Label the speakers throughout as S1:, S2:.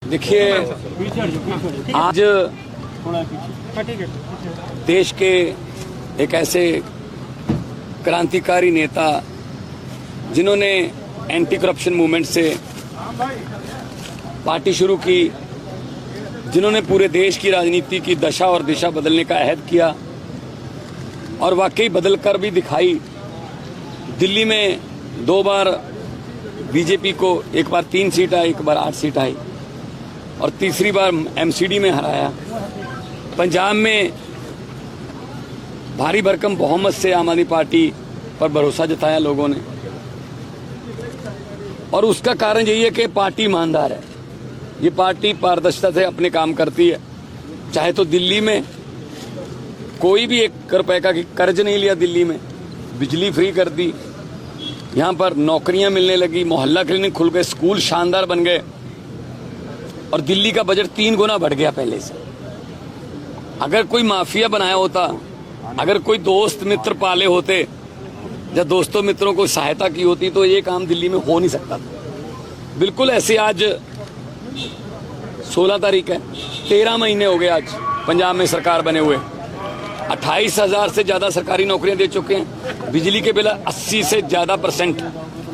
S1: देखिए, आज देश के एक ऐसे क्रांतिकारी नेता जिन्होंने एंटी करप्शन मूवमेंट से पार्टी शुरू की, जिन्होंने पूरे देश की राजनीति की दशा और दिशा बदलने का अहद किया और वाकई बदल कर भी दिखाई। दिल्ली में 2 बार बीजेपी को, एक बार 3 सीट आई, एक बार 8 सीट आई और तीसरी बार एमसीडी में हराया। पंजाब में भारी भरकम बहुमत से आम आदमी पार्टी पर भरोसा जताया लोगों ने और उसका कारण यही है कि पार्टी ईमानदार है। ये पार्टी पारदर्शिता से अपने काम करती है। चाहे तो दिल्ली में कोई भी 1 रुपए का कर्ज नहीं लिया, दिल्ली में बिजली फ्री कर दी, यहाँ पर नौकरियां मिलने लगी, मोहल्ला क्लिनिक खुल गए, स्कूल शानदार बन गए और दिल्ली का बजट 3 गुना बढ़ गया पहले से। अगर कोई माफिया बनाया होता, अगर कोई दोस्त मित्र पाले होते या दोस्तों मित्रों को सहायता की होती तो ये काम दिल्ली में हो नहीं सकता था। बिल्कुल ऐसे आज 16 तारीख है, 13 महीने हो गए आज पंजाब में सरकार बने हुए। 28,000 से ज्यादा सरकारी नौकरियां दे चुके हैं। बिजली के बिल 80 से ज्यादा %,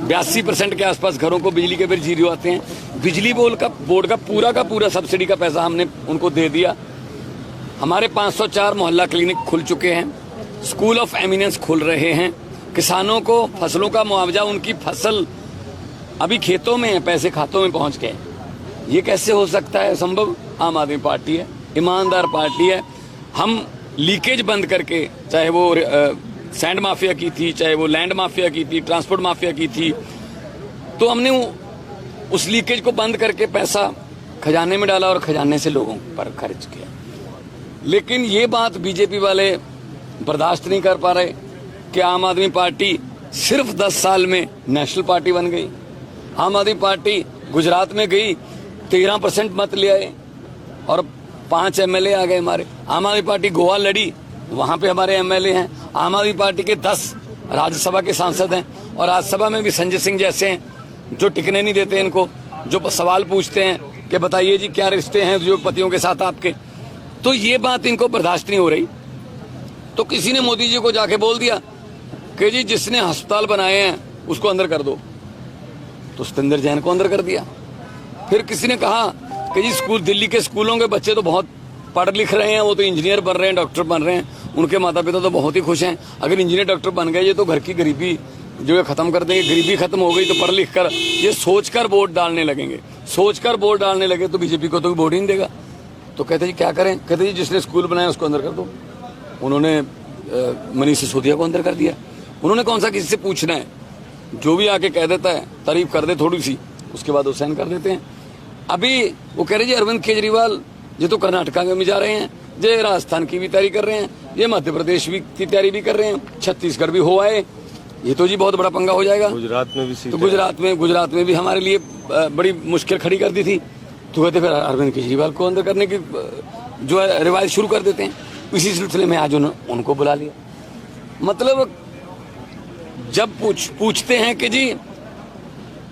S1: 82% के आसपास घरों को बिजली के बिल जीरो आते हैं। बिजली बोर्ड का पूरा सब्सिडी का पैसा हमने उनको दे दिया। हमारे 504 मोहल्ला क्लिनिक खुल चुके हैं, स्कूल ऑफ एमिनेंस खुल रहे हैं। किसानों को फसलों का मुआवजा, उनकी फसल अभी खेतों में है, पैसे खातों में पहुंच गए। ये कैसे हो सकता है संभव? आम आदमी पार्टी है, ईमानदार पार्टी है। हम लीकेज बंद करके, चाहे वो सैंड माफिया की थी, चाहे वो लैंड माफिया की थी, ट्रांसपोर्ट माफिया की थी, तो हमने उस लीकेज को बंद करके पैसा खजाने में डाला और खजाने से लोगों पर खर्च किया। लेकिन ये बात बीजेपी वाले बर्दाश्त नहीं कर पा रहे कि आम आदमी पार्टी सिर्फ 10 साल में नेशनल पार्टी बन गई। आम आदमी पार्टी गुजरात में गई, 13% मत ले आए और 5 एमएलए आ गए हमारे। आम आदमी पार्टी गोवा लड़ी, वहां पे हमारे एमएलए हैं। आम आदमी पार्टी के 10 राज्यसभा के सांसद हैं और राज्यसभा में भी संजय सिंह जैसे हैं जो टिकने नहीं देते इनको, जो सवाल पूछते हैं कि बताइए जी क्या रिश्ते हैं उद्योगपतियों के साथ आपके। तो ये बात इनको बर्दाश्त नहीं हो रही। तो किसी ने मोदी जी को जाके बोल दिया कि जी जिसने अस्पताल बनाए हैं उसको अंदर कर दो, तो सत्येंद्र जैन को अंदर कर दिया। फिर किसी ने कहा कि जी स्कूल, दिल्ली के स्कूलों के बच्चे तो बहुत पढ़ लिख रहे हैं, वो तो इंजीनियर बन रहे हैं, डॉक्टर बन रहे हैं, उनके माता पिता तो बहुत ही खुश हैं। अगर इंजीनियर डॉक्टर बन गए ये तो घर की गरीबी जो है खत्म कर देंगे। गरीबी खत्म हो गई तो पढ़ लिख कर ये सोचकर वोट डालने लगेंगे। सोचकर वोट डालने लगे तो बीजेपी को तो वोट ही नहीं देगा। तो कहते जी क्या करें? कहते जी जिसने स्कूल बनाया उसको अंदर कर दो। उन्होंने मनीष सिसोदिया को अंदर कर दिया। उन्होंने कौन सा किसी से पूछना है? जो भी आके कह देता है, तारीफ कर दे थोड़ी सी, उसके बाद वो साइन कर देते हैं। अभी वो कह रहे जी अरविंद केजरीवाल ये तो कर्नाटका में जा रहे हैं, ये राजस्थान की भी तैयारी कर रहे हैं, ये मध्य प्रदेश की तैयारी भी कर रहे हैं, छत्तीसगढ़ भी हो आए, ये तो जी बहुत बड़ा पंगा हो जाएगा।
S2: गुजरात में भी
S1: तो गुजरात में भी हमारे लिए बड़ी मुश्किल खड़ी कर दी थी। तो कहते फिर अरविंद केजरीवाल को अंदर करने की जो है रिवायत शुरू कर देते हैं। इसी सिलसिले में आज उनको बुला लिया। मतलब जब पूछते हैं कि जी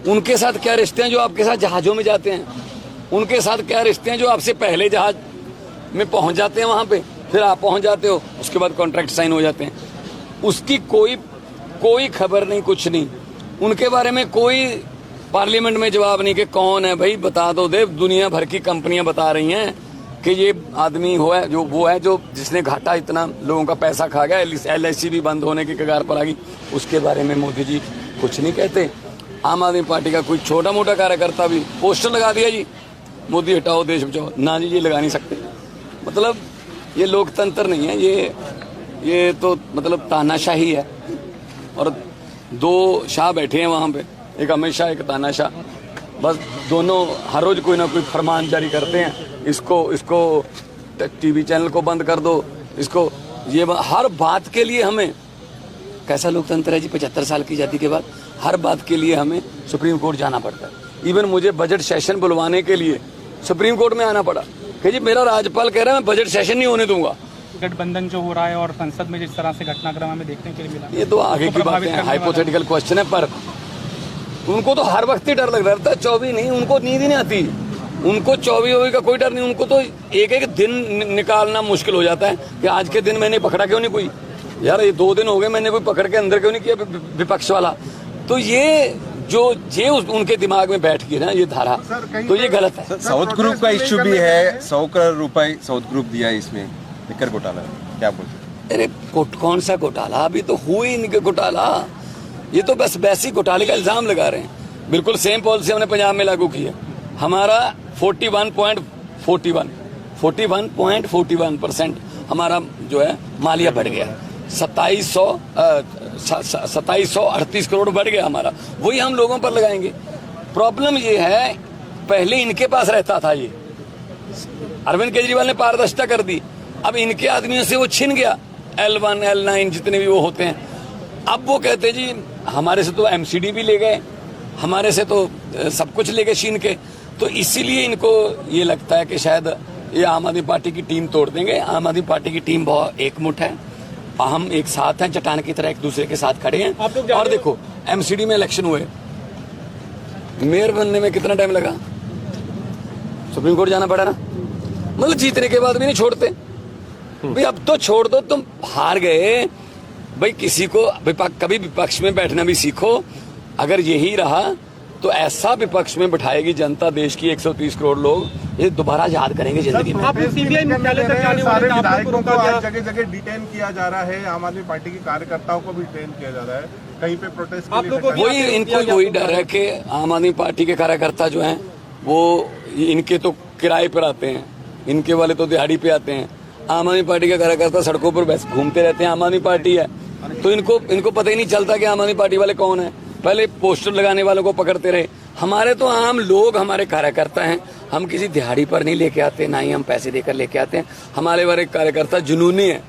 S1: उनके साथ क्या रिश्ते हैं जो आपके साथ जहाजों में जाते हैं, उनके साथ क्या रिश्ते हैं जो आपसे पहले जहाज में पहुंच जाते हैं, वहां पे फिर आप पहुंच जाते हो, उसके बाद कॉन्ट्रैक्ट साइन हो जाते हैं, उसकी कोई खबर नहीं, कुछ नहीं। उनके बारे में कोई पार्लियामेंट में जवाब नहीं कि कौन है भाई, बता दो दे। दुनिया भर की कंपनियां बता रही हैं कि ये आदमी जो जिसने घाटा इतना लोगों का पैसा खा गया, LIC भी बंद होने की कगार पर आ गई, उसके बारे में मोदी जी कुछ नहीं कहते। आम आदमी पार्टी का कोई छोटा मोटा कार्यकर्ता भी पोस्टर लगा दिया जी मोदी हटाओ देश बचाओ, ना जी ये लगा नहीं सकते। मतलब ये लोकतंत्र नहीं है, ये तो मतलब तानाशाही है। और 2 शाह बैठे हैं वहां पे, एक अमित शाह, एक तानाशाह, बस दोनों हर रोज कोई ना कोई फरमान जारी करते हैं। इसको टीवी चैनल को बंद कर दो, इसको ये हर बात के लिए हमें, कैसा लोकतंत्र है जी 75 साल की आजादी के बाद? हर बात के लिए हमें सुप्रीम कोर्ट जाना पड़ता है। इवन मुझे बजट सेशन बुलवाने के लिए सुप्रीम कोर्ट में आना पड़ा कि जी मेरा राज्यपाल कह रहा है मैं बजट सेशन नहीं होने दूंगा।
S3: गठबंधन जो हो रहा है और संसद में जिस तरह से घटनाक्रम हमें देखने के लिए मिला,
S1: ये तो आगे की बात है, हाइपोथेटिकल क्वेश्चन है। पर उनको तो हर वक्त ही डर लग रहा था, 24 नहीं, उनको नींद ही नहीं आती। उनको 24 का कोई डर नहीं, उनको तो एक एक दिन निकालना मुश्किल हो जाता है कि आज के दिन मैंने पकड़ा क्यों नहीं कोई, यार ये 2 दिन हो गए मैंने कोई पकड़ के अंदर क्यों नहीं किया विपक्ष वाला। तो ये उनके दिमाग में बैठ गई ना ये धारा, तो ये गलत है।
S2: साउथ ग्रुप का इश्यू भी है, 100 करोड़ रुपए साउथ ग्रुप दिया है इसमें, लिकर घोटाला, क्या बोलते हैं?
S1: अरे कौन सा घोटाला, अभी तो हुई इनके घोटाला, ये तो बस वैसी घोटाले का इल्जाम लगा रहे हैं। बिल्कुल सेम पॉलिसी हमने पंजाब में लागू की है। हमारा 41.41% हमारा जो है मालिया बढ़ गया, 2738 करोड़ बढ़ गया हमारा, वही हम लोगों पर लगाएंगे। प्रॉब्लम ये है पहले इनके पास रहता था, ये अरविंद केजरीवाल ने पारदर्शिता कर दी, अब इनके आदमियों से वो छिन गया, L1 L9 जितने भी वो होते हैं। अब वो कहते जी हमारे से तो MCD भी ले गए, हमारे से तो सब कुछ ले गए छीन के, तो इसीलिए इनको ये लगता है कि शायद ये आम आदमी पार्टी की टीम तोड़ देंगे। आम आदमी पार्टी की टीम बहुत एकमुठ है, हम एक साथ हैं, चट्टान की तरह एक दूसरे के साथ खड़े हैं। और देखो MCD में इलेक्शन हुए, मेयर बनने में कितना टाइम लगा, सुप्रीम कोर्ट जाना पड़ा ना, मतलब जीतने के बाद भी नहीं छोड़ते भाई, अब तो छोड़ दो, तुम हार गए भाई, किसी को कभी विपक्ष में बैठना भी सीखो। अगर यही रहा तो ऐसा विपक्ष में बिठाएगी जनता, देश की 130 करोड़ लोग, ये दोबारा याद करेंगे जिंदगी में।
S4: सीबीआई मुख्यालय तक जाने वाले विधायकों को आज जगह जगह डिटेन किया जा रहा है, आम आदमी पार्टी के कार्यकर्ताओं को भी डिटेन किया जा रहा है, कहीं पे प्रोटेस्ट के लिए
S1: वही इनको वही डर है कि आम आदमी पार्टी के कार्यकर्ता जो हैं वो इनके तो किराए पर आते हैं, इनके वाले तो दिहाड़ी पे आते हैं। आम आदमी पार्टी के कार्यकर्ता सड़कों पर बस घूमते रहते हैं, आम आदमी पार्टी है तो इनको पता ही नहीं चलता कि आम आदमी पार्टी वाले कौन है। पहले पोस्टर लगाने वालों को पकड़ते रहे, हमारे तो आम लोग हमारे कार्यकर्ता हैं, हम किसी दिहाड़ी पर नहीं लेके आते, ना ही हम पैसे देकर लेके आते हैं। हमारे वाले कार्यकर्ता जुनूनी है,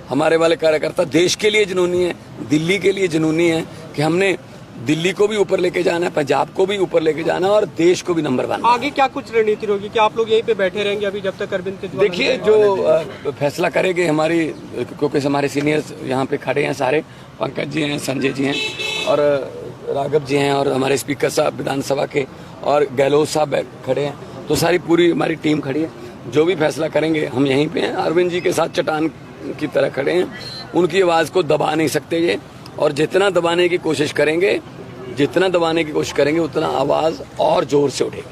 S1: हमारे वाले कार्यकर्ता देश के लिए जुनूनी है, दिल्ली के लिए जुनूनी है कि हमने दिल्ली को भी ऊपर लेके जाना है, पंजाब को भी ऊपर लेके जाना है और देश को भी नंबर 1।
S5: आगे क्या कुछ रणनीति होगी, क्या आप लोग यहीं पे बैठे रहेंगे अभी जब तक अरविंद केजरीवाल?
S1: देखिए जो फैसला करेंगे हमारी, क्योंकि हमारे सीनियर्स यहाँ पे खड़े हैं सारे, पंकज जी हैं, संजय जी हैं और राघव जी हैं और हमारे स्पीकर साहब विधानसभा के और गहलोत साहब खड़े हैं, तो सारी पूरी हमारी टीम खड़ी है। जो भी फैसला करेंगे हम यहीं पे हैं, अरविंद जी के साथ चट्टान की तरह खड़े हैं, उनकी आवाज़ को दबा नहीं सकते ये, और जितना दबाने की कोशिश करेंगे उतना आवाज़ और जोर से उठेगी।